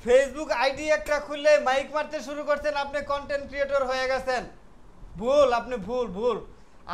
Facebook ID একটা খুললে mic মারতে শুরু করছেন, আপনি কন্টেন্ট ক্রিয়েটর হয়ে গেছেন। ভুল, আপনি ভুল ভুল।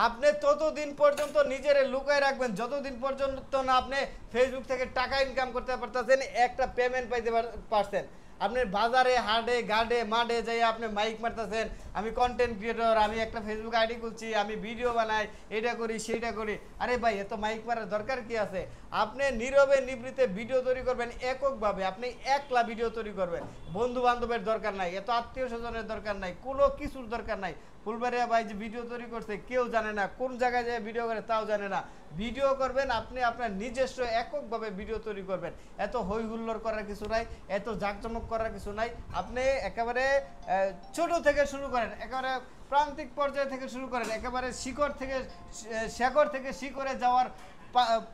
আপনি ততদিন পর্যন্ত নিজেরে লুকায় রাখবেন যতদিন পর্যন্ত না আপনি ফেসবুক থেকে টাকা ইনকাম করতে পারতেছেন, একটা পেমেন্ট পাইতে পারছেন। আপনি বাজারে হাটে গাডে মাঠে যাই আপনি মাইক মারতেছেন, আমি কন্টেন্ট ক্রিয়েটর, আমি একটা ফেসবুক আইডি খুলছি, আমি ভিডিও বানাই, এটা করি সেইটা করি। আরে ভাই, এত মাইক মারার দরকার কি আছে? আপনি নীরবে নিবৃত্তে ভিডিও তৈরি করবেন, এককভাবে আপনি একলা ভিডিও তৈরি করবেন। বন্ধু বান্ধবের দরকার নাই, এত আত্মীয় স্বজনের দরকার নাই, কোনো কিছুর দরকার নাই। ফুলবাড়িয়া ভাই যে ভিডিও তৈরি করছে কেউ জানে না, কোন জায়গায় যে ভিডিও করে তাও জানে না। ভিডিও করবেন আপনি, আপনার নিজস্ব এককভাবে ভিডিও তৈরি করবেন। এত হই হুল্লোড় করার কিছু নাই, এত জাঁকজমক করার কিছু নাই। আপনি একেবারে ছোট থেকে শুরু করেন, একেবারে প্রান্তিক পর্যায় থেকে শুরু করেন, একেবারে শেকড় থেকে শিকড়ে যাওয়ার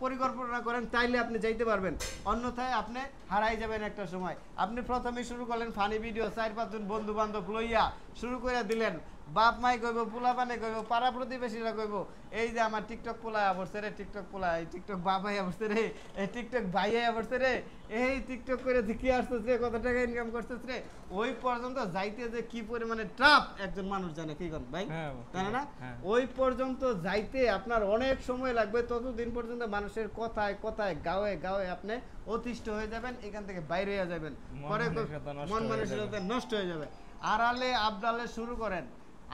পরিকল্পনা করেন, তাইলে আপনি যাইতে পারবেন। অন্যথায় আপনি হারাই যাবেন একটা সময়। আপনি প্রথমে শুরু করলেন ফানি ভিডিও, 4-5 জন বন্ধু বান্ধব লইয়া শুরু করে দিলেন। বাপ মাই কইব, পোলা পানে কইব, পাড়া প্রতিবেশীরা কইব, এই যে আমার টিকটক পোলায় আবরছে রে, টিকটক পোলায়, এই টিকটক বাবাই আবরছে রে, এই টিকটক ভাইয়াই আবরছে রে, এই টিকটক করে কি আসতেছে, কত টাকা ইনকাম করতেছে রে। ওই পর্যন্ত যাইতে যে কি পরিমাণে ট্রাপ একজন মানুষ জানে, কি করেন ভাই, জানে না? ওই পর্যন্ত যাইতে আপনার অনেক সময় লাগবে। ততদিন পর্যন্ত মানুষের কথায় কথায় গাওয়ে গাওয়ে আপনি অতিষ্ঠ হয়ে যাবেন, এখান থেকে বাইরে হয়ে যাবেন, পরে মন মানসিকতা নষ্ট হয়ে যাবে। আড়ালে আবডালে শুরু করেন,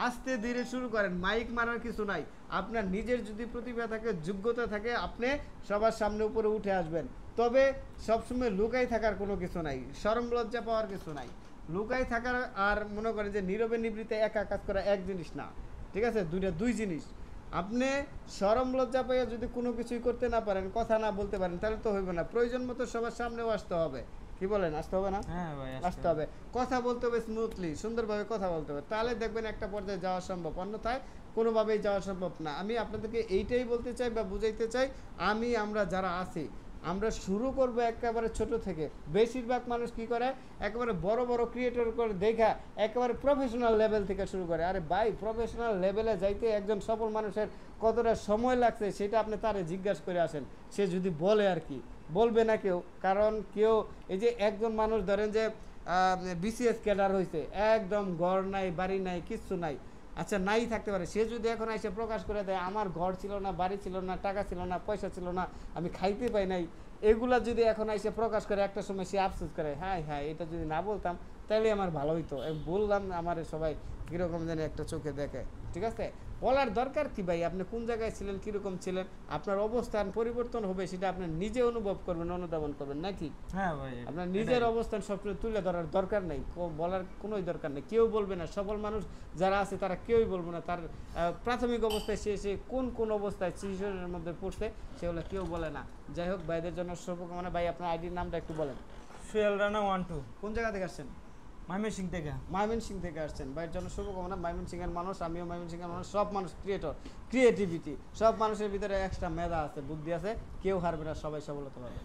আস্তে ধীরে শুরু করেন। মাইক মারার কিছু নাই। আপনার নিজের যদি প্রতিভা থাকে, যোগ্যতা থাকে, আপনি সবার সামনে উপরে উঠে আসবেন। তবে সবসময় লুকাই থাকার কোনো কিছু নাই, শরম লজ্জা পাওয়ার কিছু নাই। লুকাই থাকার আর মনে করেন যে নীরবে নিবৃত্তে একা কাজ করা এক জিনিস না, ঠিক আছে? দুই জিনিস। আপনি শরম লজ্জা পাইয়া যদি কোনো কিছুই করতে না পারেন, কথা না বলতে পারেন, তাহলে তো হইবে না। প্রয়োজন মতো সবার সামনেও আসতে হবে। কি বলেন, আসতে হবে না? হ্যাঁ ভাই, আসতে হবে। কথা বলতে হবে স্মুথলি, সুন্দরভাবে কথা বলতে হবে, তাহলে দেখবেন একটা পর্যায়ে যাওয়া সম্ভব। অন্যথায় কোনোভাবেই যাওয়া সম্ভব না। আমি আপনাদেরকে এইটাই বলতে চাই বা বুঝাইতে চাই, আমরা যারা আছি, আমরা শুরু করব একেবারে ছোট থেকে। বেশিরভাগ মানুষ কি করে, একেবারে বড় বড় ক্রিয়েটর করে দেখা একেবারে প্রফেশনাল লেভেল থেকে শুরু করে। আরে ভাই, প্রফেশনাল লেভেলে যাইতে একজন সফল মানুষের কতটা সময় লাগছে সেটা আপনি তারে জিজ্ঞাসা করে আসেন। সে যদি বলে, আর কি বলবে না কেউ, কারণ কেউ, এই যে একজন মানুষ ধরেন যে বিসিএস ক্যাডার হয়েছে, একদম ঘর নাই, বাড়ি নাই, কিচ্ছু নাই, আচ্ছা নাই থাকতে পারে, সে যদি এখন এসে প্রকাশ করে দেয় আমার ঘর ছিল না, বাড়ি ছিল না, টাকা ছিল না, পয়সা ছিল না, আমি খাইতে পাই নাই, এগুলা যদি এখন এসে প্রকাশ করে, একটা সময় সে আফসোস করে, হ্যাঁ হ্যাঁ, এটা যদি না বলতাম তাহলে আমার ভালো হইতো, বললাম আমার সবাই কীরকম জানি একটা চোখে দেখে। ঠিক আছে, বলার দরকার কি ভাই, আপনি কোন জায়গায় ছিলেন, কীরকম ছিলেন, আপনার অবস্থান পরিবর্তন হবে, সেটা আপনি নিজে অনুভব করবেন, অনুধাবন করবেন, নাকি? হ্যাঁ ভাই, আপনার নিজের অবস্থান সবসময় তুলে ধরার দরকার নেই, বলার কোনোই দরকার নেই, কেউ বলবে না। সফল মানুষ যারা আছে তারা কেউই বলবে না তার প্রাথমিক অবস্থায় সে কোন অবস্থায় শিশুরের মধ্যে পড়ছে, সেগুলো কেউ বলে না। যাই হোক, ভাইদের জন্য শুভকামনা। ভাই, আপনার আইডির নামটা একটু বলেন। সোহেল রানা 12। কোন জায়গা থেকে আসছেন? ময়মনসিংহ থেকে আসছেন। ভাইয়ের জন্য শুভকামনা। ময়মনসিংহের মানুষ, আমিও ময়মনসিংহের মানুষ। সব মানুষ ক্রিয়েটিভিটি, সব মানুষের ভিতরে এক্সট্রা মেধা আছে, বুদ্ধি আছে, কেউ হারবে না, সবাই সফল হতে পারবে।